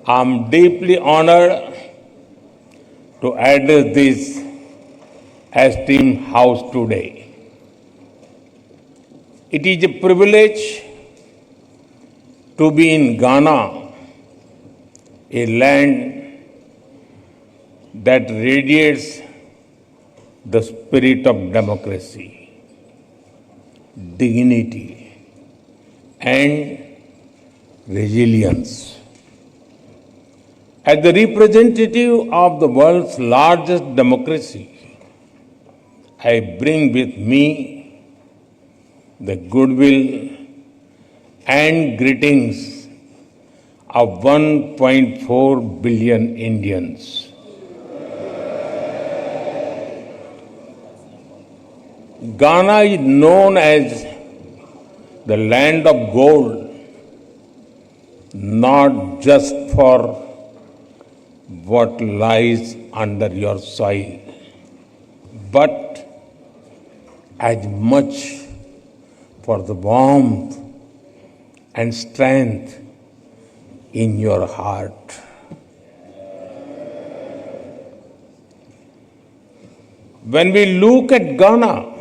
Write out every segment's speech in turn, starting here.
I'm deeply honored to address this esteemed house today. It is a privilege to be in Ghana, a land that radiates the spirit of democracy, dignity, and resilience. As the representative of the world's largest democracy, I bring with me the goodwill and greetings of 1.4 billion Indians. Ghana is known as the land of gold, not just for what lies under your soil, but as much for the warmth and strength in your heart. When we look at Ghana,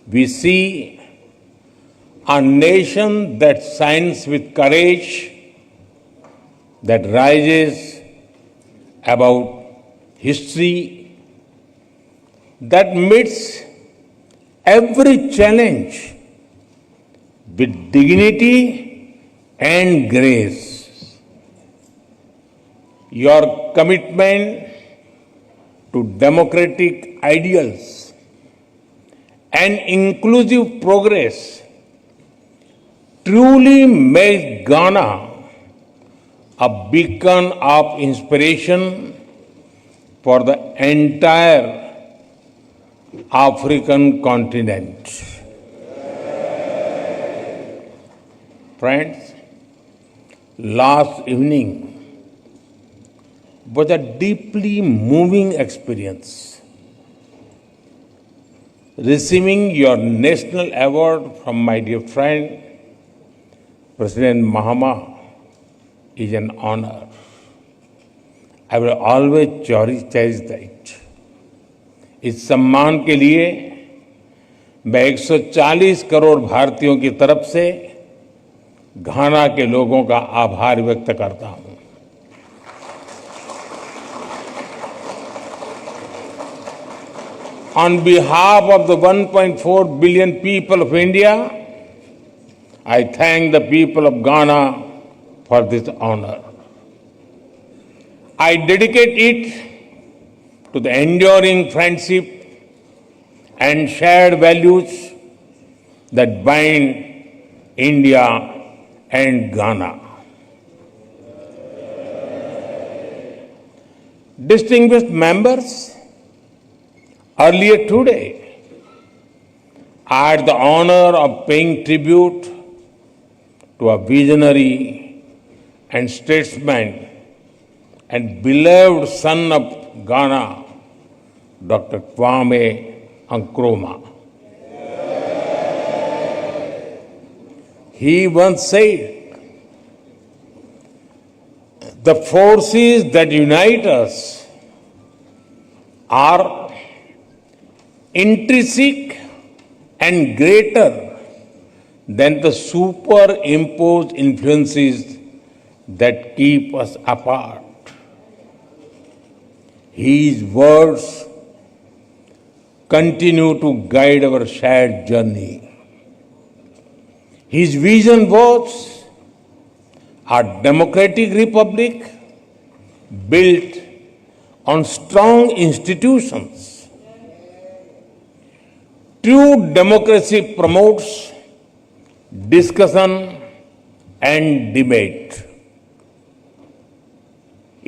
we see a nation that shines with courage, that rises above history, that meets every challenge with dignity and grace. Your commitment to democratic ideals and inclusive progress truly makes Ghana a beacon of inspiration for the entire African continent. Friends, last evening was a deeply moving experience. Receiving your national award from my dear friend, President Mahama, is an honor. I will always cherish that. इस सम्मान के लिए मैं 140 करोड़ भारतीयों की तरफ से घाना के लोगों का आभार व्यक्त करता हूं। On behalf of the 1.4 billion people of India, I thank the people of Ghana for this honor. I dedicate it to the enduring friendship and shared values that bind India and Ghana. Distinguished members, earlier today, I had the honor of paying tribute to a visionary and statesman and beloved son of Ghana, Dr. Kwame Nkrumah. He once said, "The forces that unite us are intrinsic and greater than the superimposed influences that keep us apart." His words continue to guide our shared journey. His vision was a democratic republic built on strong institutions. True democracy promotes discussion and debate.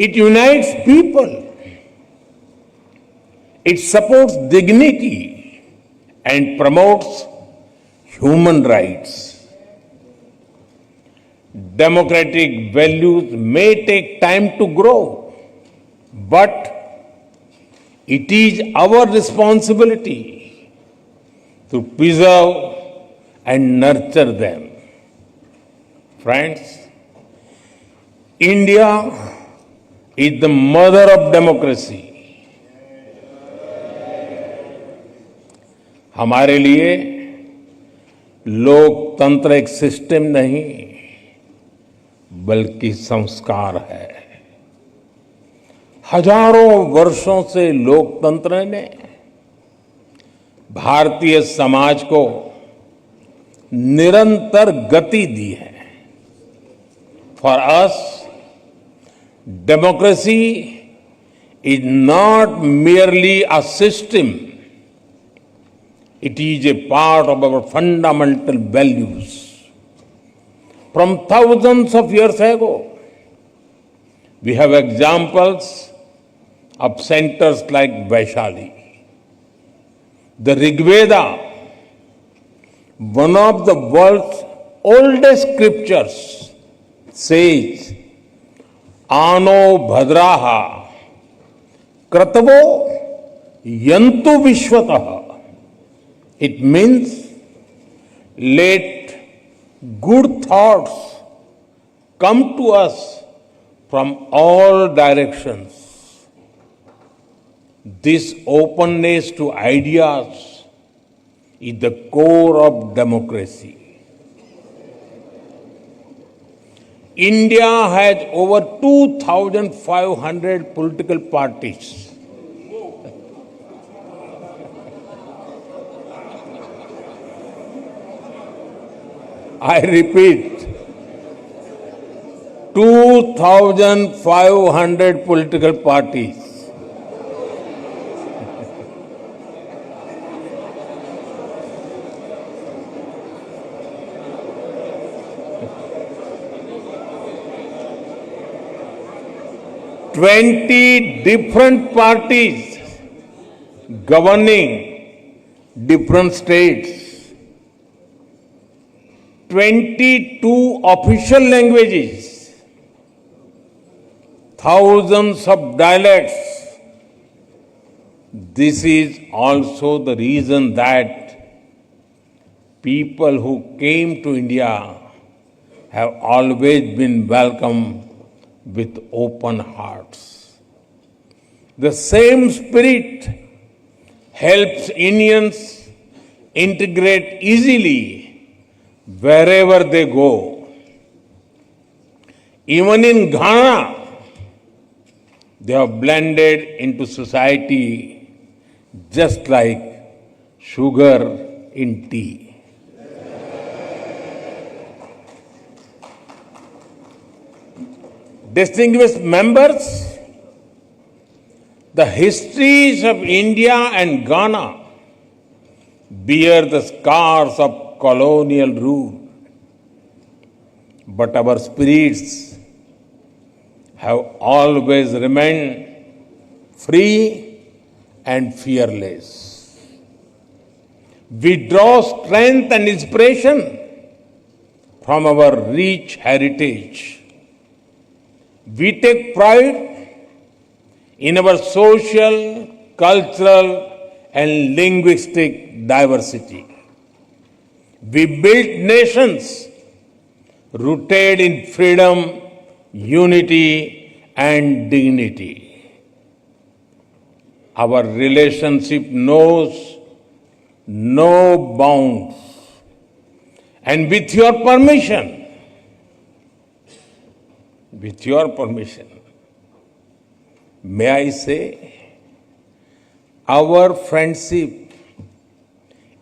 It unites people. It supports dignity and promotes human rights. Democratic values may take time to grow, but it is our responsibility to preserve and nurture them. Friends, India is the mother of democracy. हमारे लिए लोकतंत्र एक system नहीं बल्कि संस्कार है। हजारों वर्षों से लोकतंत्र ने भारतीय समाज को निरंतर गति दी है। For us democracy is not merely a system, it is a part of our fundamental values. From thousands of years ago, we have examples of centers like Vaishali. The Rig Veda, one of the world's oldest scriptures, says, Ano bhadraha kratavo yantu vishwataha. It means let good thoughts come to us from all directions. This openness to ideas is the core of democracy. India has over 2,500 political parties. I repeat, 2,500 political parties. Twenty different parties governing different states. 22 official languages, thousands of dialects. This is also the reason that people who came to India have always been welcomed with open hearts. The same spirit helps Indians integrate easily wherever they go. Even in Ghana, they have blended into society just like sugar in tea. Distinguished members, the histories of India and Ghana bear the scars of colonial rule, but our spirits have always remained free and fearless. We draw strength and inspiration from our rich heritage. We take pride in our social, cultural, and linguistic diversity. We built nations rooted in freedom, unity, and dignity. Our relationship knows no bounds. And with your permission, may I say, our friendship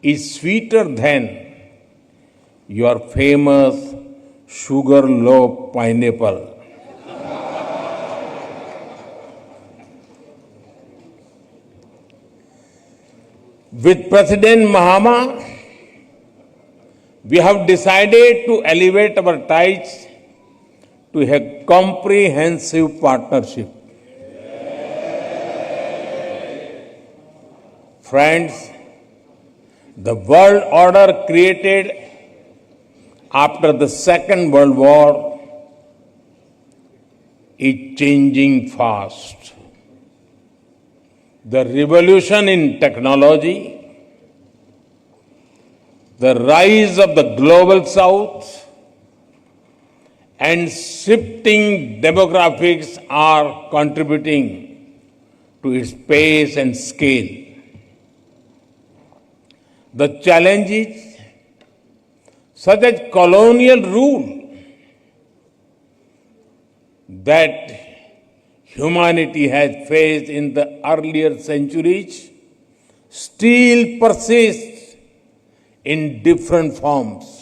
is sweeter than your famous sugar loaf pineapple. With President Mahama, we have decided to elevate our ties to a comprehensive partnership. Friends, the world order created after the Second World War is changing fast. The revolution in technology, the rise of the global south, and shifting demographics are contributing to its pace and scale. The challenges, such as colonial rule, that humanity has faced in the earlier centuries, still persist in different forms.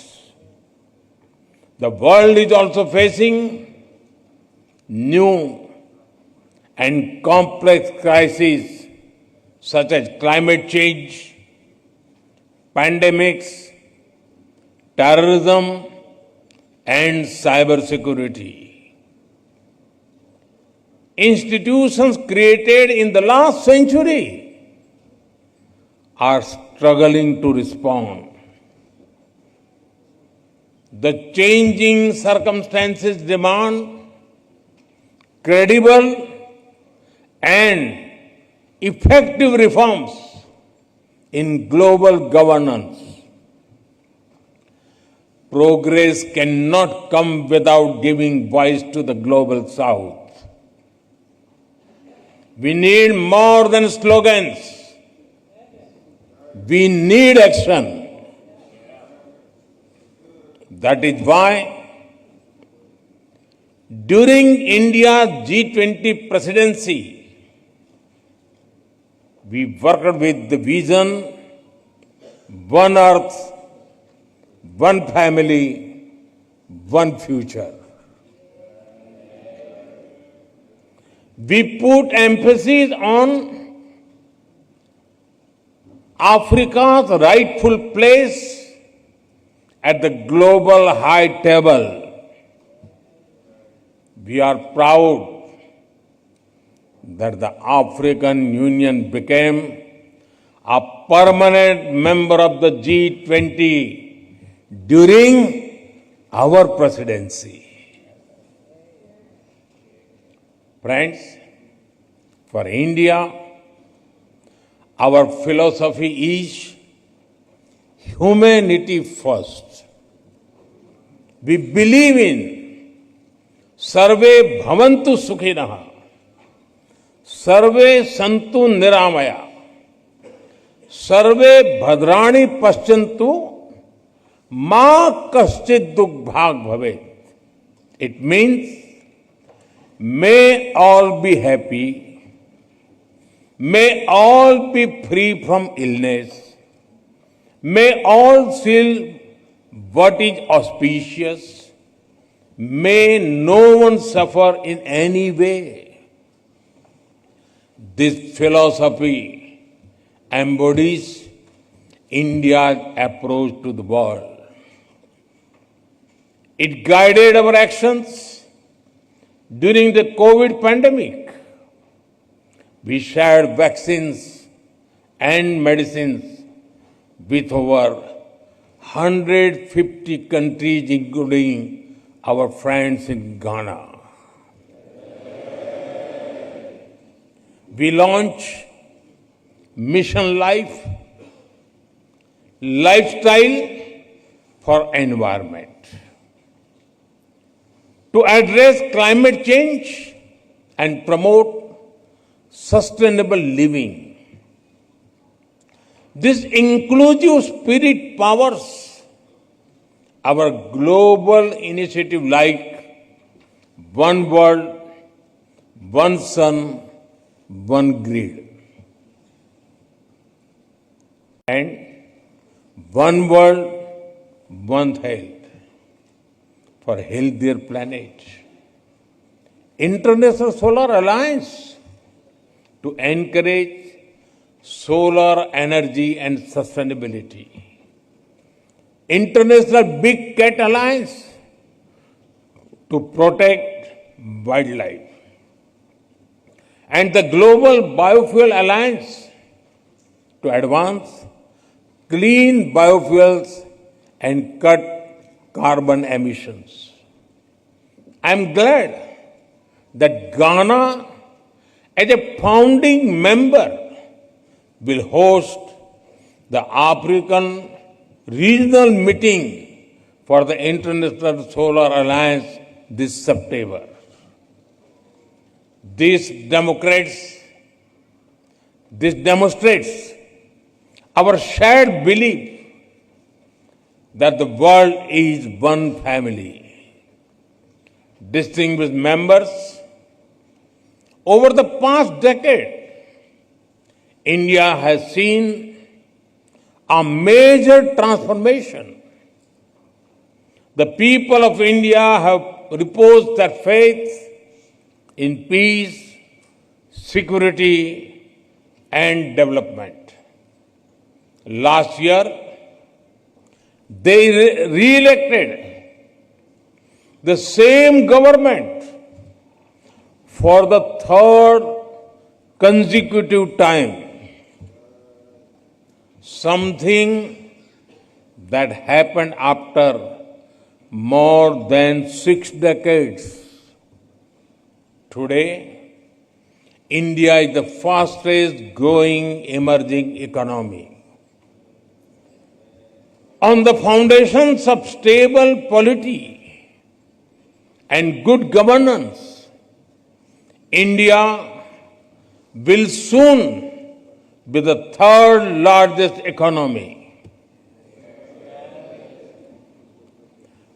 The world is also facing new and complex crises such as climate change, pandemics, terrorism, and cybersecurity. Institutions created in the last century are struggling to respond. The changing circumstances demand credible and effective reforms in global governance. Progress cannot come without giving voice to the global south. We need more than slogans. We need action. That is why during India's G20 presidency, we worked with the vision, one earth, one family, one future. We put emphasis on Africa's rightful place at the global high table. We are proud that the African Union became a permanent member of the G20 during our presidency. Friends, for India, our philosophy is humanity first. We believe in Sarve Bhavantu Sukhinaha, Sarve Santu Niramaya, Sarve Bhadrani Paschantu, Ma Kaschid Dukh Bhag Bhavet. It means, may all be happy, may all be free from illness, may all feel what is auspicious, may no one suffer in any way. This philosophy embodies India's approach to the world. It guided our actions during the COVID pandemic. We shared vaccines and medicines with over 150 countries, including our friends in Ghana. We launched Mission Life, Lifestyle for Environment, to address climate change and promote sustainable living. This inclusive spirit powers our global initiative like One World, One Sun, One Grid, and One World, One Health for a healthier planet. International Solar Alliance to encourage solar energy and sustainability. International Big Cat Alliance to protect wildlife. And the Global Biofuel Alliance to advance clean biofuels and cut carbon emissions. I am glad that Ghana, as a founding member, will host the African Regional Meeting for the International Solar Alliance this September. This demonstrates our shared belief that the world is one family. Distinguished members, over the past decade, India has seen a major transformation. The people of India have reposed their faith in peace, security, and development. Last year, they re-elected the same government for the third consecutive time. Something that happened after more than 6 decades. Today, India is the fastest growing emerging economy. On the foundations of stable polity and good governance, India will soon be the third largest economy.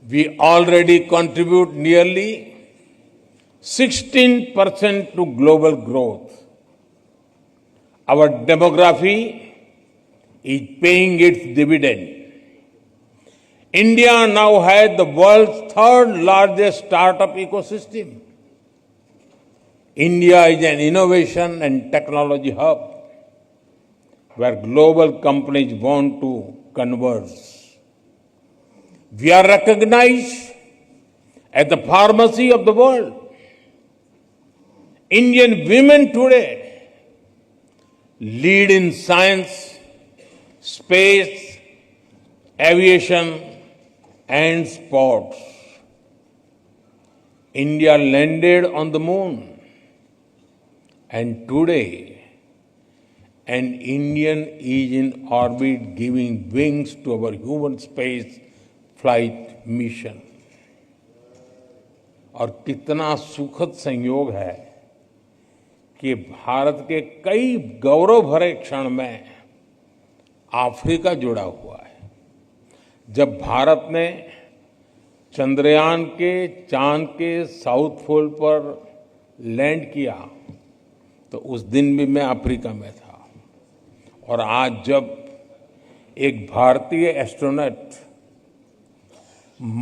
We already contribute nearly 16% to global growth. Our demography is paying its dividend. India now has the world's third largest startup ecosystem. India is an innovation and technology hub where global companies want to converge. We are recognized as the pharmacy of the world. Indian women today lead in science, space, aviation, and sports. India landed on the moon, and today an Indian is in orbit giving wings to our human space flight mission. और कितना सुखद संयोग है कि भारत के कई गौरव भरे क्षण में अफ्रीका जुड़ा हुआ है। जब भारत ने चंद्रयान के चांद के साउथ पोल पर लैंड किया तो उस दिन भी मैं अफ्रीका में था, और आज जब एक भारतीय एस्ट्रोनॉट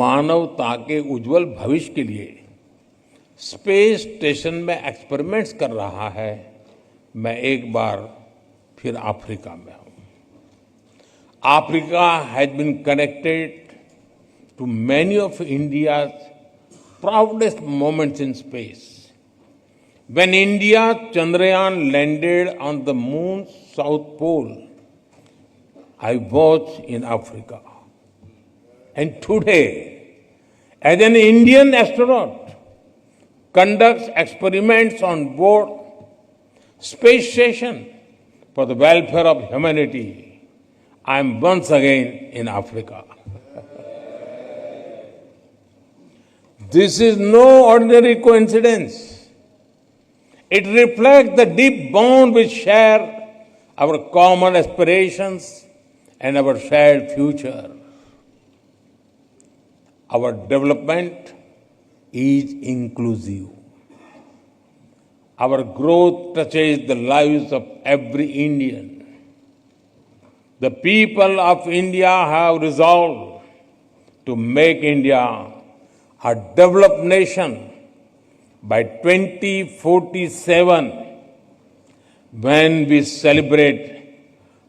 मानवता के उज्जवल भविष्य के लिए स्पेस स्टेशन में एक्सपेरिमेंट्स कर रहा है, मैं एक बार फिर अफ्रीका में हूं। Africa has been connected to many of India's proudest moments in space. When India Chandrayaan landed on the moon's south pole, I was in Africa. And today, as an Indian astronaut conducts experiments on board space station for the welfare of humanity, I am once again in Africa. This is no ordinary coincidence. It reflects the deep bond we share, our common aspirations, and our shared future. Our development is inclusive. Our growth touches the lives of every Indian. The people of India have resolved to make India a developed nation by 2047, when we celebrate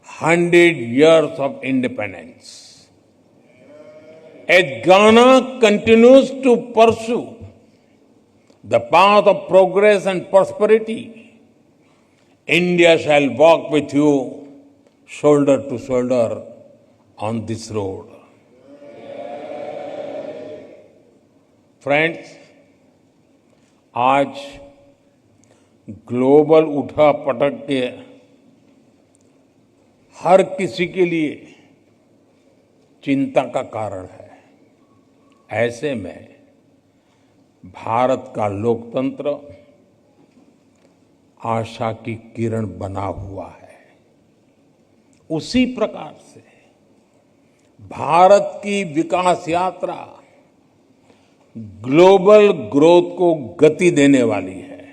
100 years of independence. As Ghana continues to pursue the path of progress and prosperity, India shall walk with you shoulder to shoulder on this road. Friends, आज global उठा पटक के हर किसी के लिए चिंता का कारण है। ऐसे में भारत का लोकतंत्र आशा की किरण बना हुआ है। उसी प्रकार से भारत की विकास यात्रा ग्लोबल ग्रोथ को गति देने वाली है।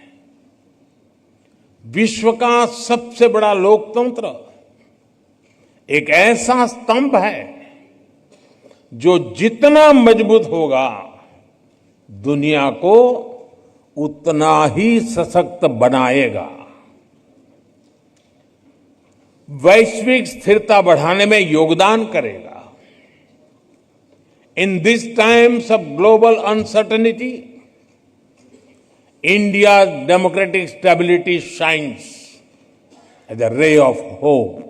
विश्व का सबसे बड़ा लोकतंत्र एक ऐसा स्तंभ है जो जितना मजबूत होगा दुनिया को उतना ही सशक्त बनाएगा, वैश्विक स्थिरता बढ़ाने में योगदान करेगा। In this times of global uncertainty, India's democratic stability shines as a ray of hope.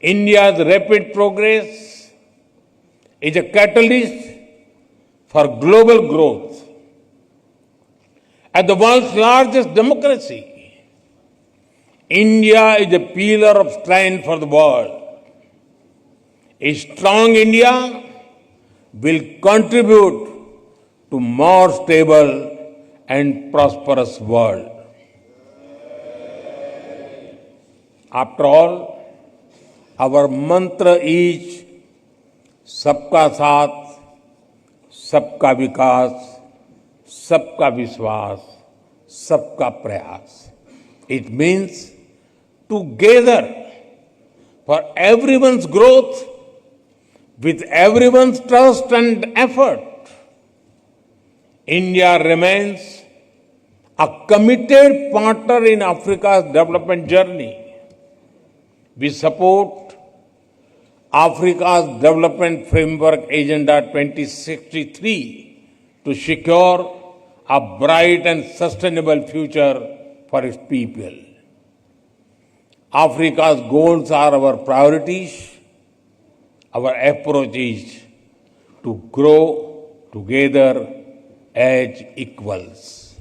India's rapid progress is a catalyst for global growth. As the world's largest democracy, India is a pillar of strength for the world. A strong India will contribute to more stable and prosperous world. After all, our mantra is सबका साथ, सबका विकास, सबका विश्वास, सबका प्रयास. It means together for everyone's growth, with everyone's trust and effort. India remains a committed partner in Africa's development journey. We support Africa's Development Framework Agenda 2063 to secure a bright and sustainable future for its people. Africa's goals are our priorities. Our approach is to grow together as equals.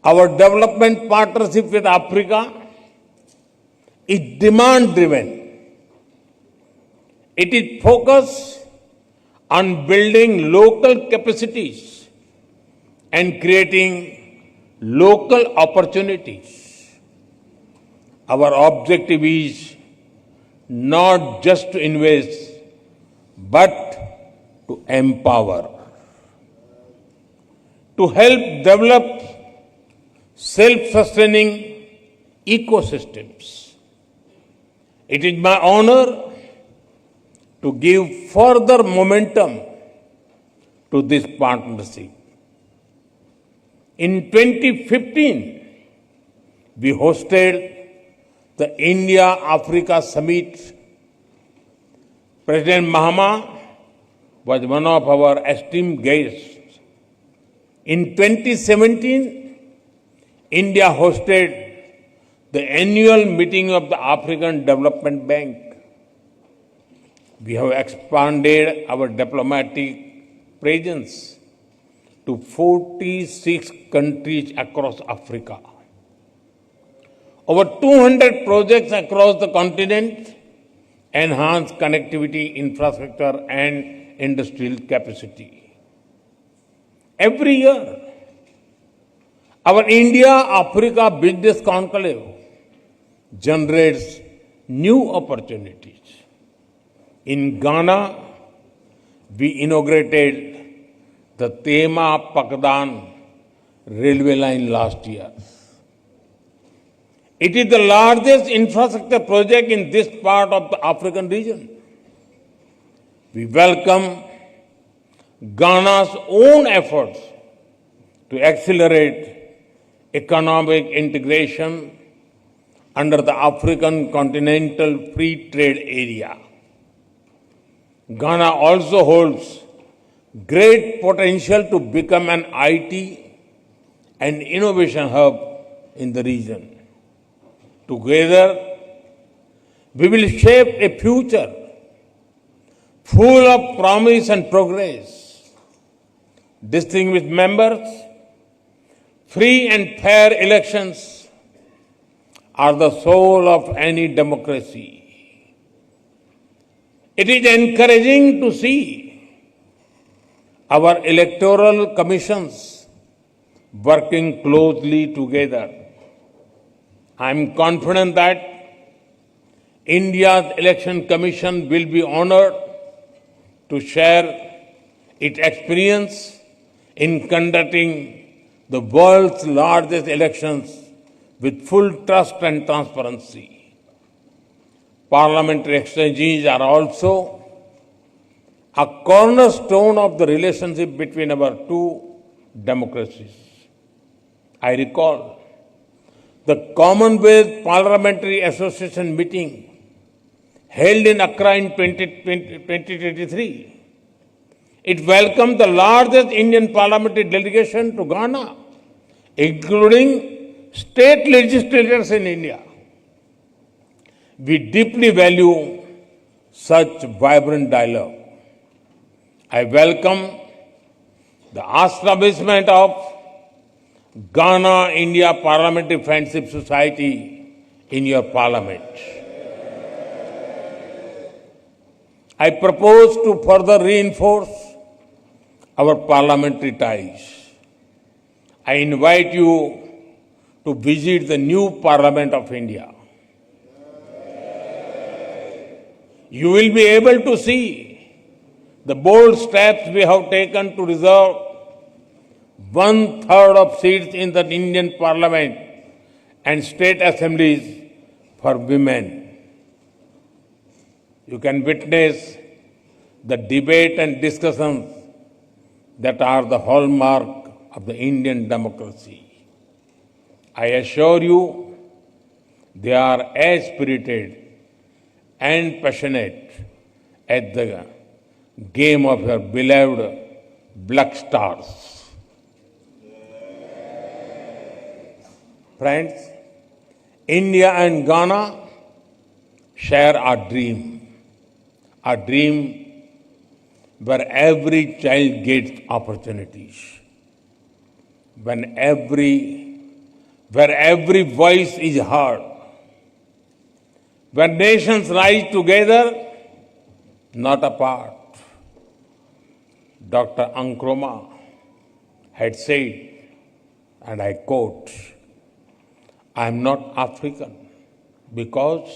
Our development partnership with Africa is demand-driven. It is focused on building local capacities and creating local opportunities. Our objective is not just to invest, but to empower, to help develop self-sustaining ecosystems. It is my honor to give further momentum to this partnership. In 2015, we hosted the India-Africa Summit. President Mahama was one of our esteemed guests. In 2017, India hosted the annual meeting of the African Development Bank. We have expanded our diplomatic presence to 46 countries across Africa. Over 200 projects across the continent enhance connectivity, infrastructure, and industrial capacity. Every year, our India-Africa Business Conclave generates new opportunities. In Ghana, we inaugurated the Tema-Pakdan railway line last year. It is the largest infrastructure project in this part of the African region. We welcome Ghana's own efforts to accelerate economic integration under the African Continental Free Trade Area. Ghana also holds great potential to become an IT and innovation hub in the region. Together, we will shape a future full of promise and progress. Distinguished members, free and fair elections are the soul of any democracy. It is encouraging to see our electoral commissions working closely together. I am confident that India's Election Commission will be honored to share its experience in conducting the world's largest elections with full trust and transparency. Parliamentary exchanges are also a cornerstone of the relationship between our two democracies. I recall the Commonwealth Parliamentary Association meeting held in Accra in 2023. It welcomed the largest Indian parliamentary delegation to Ghana, including state legislators in India. We deeply value such vibrant dialogue. I welcome the establishment of Ghana-India Parliamentary Friendship Society in your parliament. I propose to further reinforce our parliamentary ties. I invite you to visit the new Parliament of India. You will be able to see the bold steps we have taken to reserve 1/3 of seats in the Indian Parliament and state assemblies for women. You can witness the debate and discussions that are the hallmark of the Indian democracy. I assure you, they are as spirited and passionate as the game of your beloved Black Stars. Friends, India and Ghana share a dream where every child gets opportunities, where every voice is heard, where nations rise together, not apart. Dr. Nkrumah had said, and I quote, "I am not African because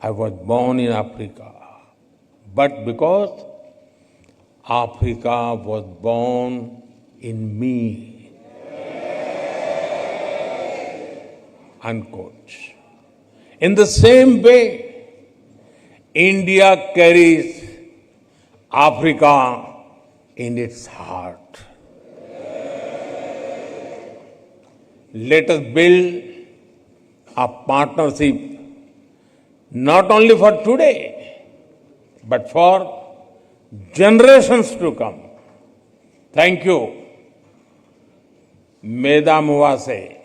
I was born in Africa, but because Africa was born in me." Unquote. In the same way, India carries Africa in its heart. Let us build a partnership not only for today, but for generations to come. Thank you. Meda Muwase.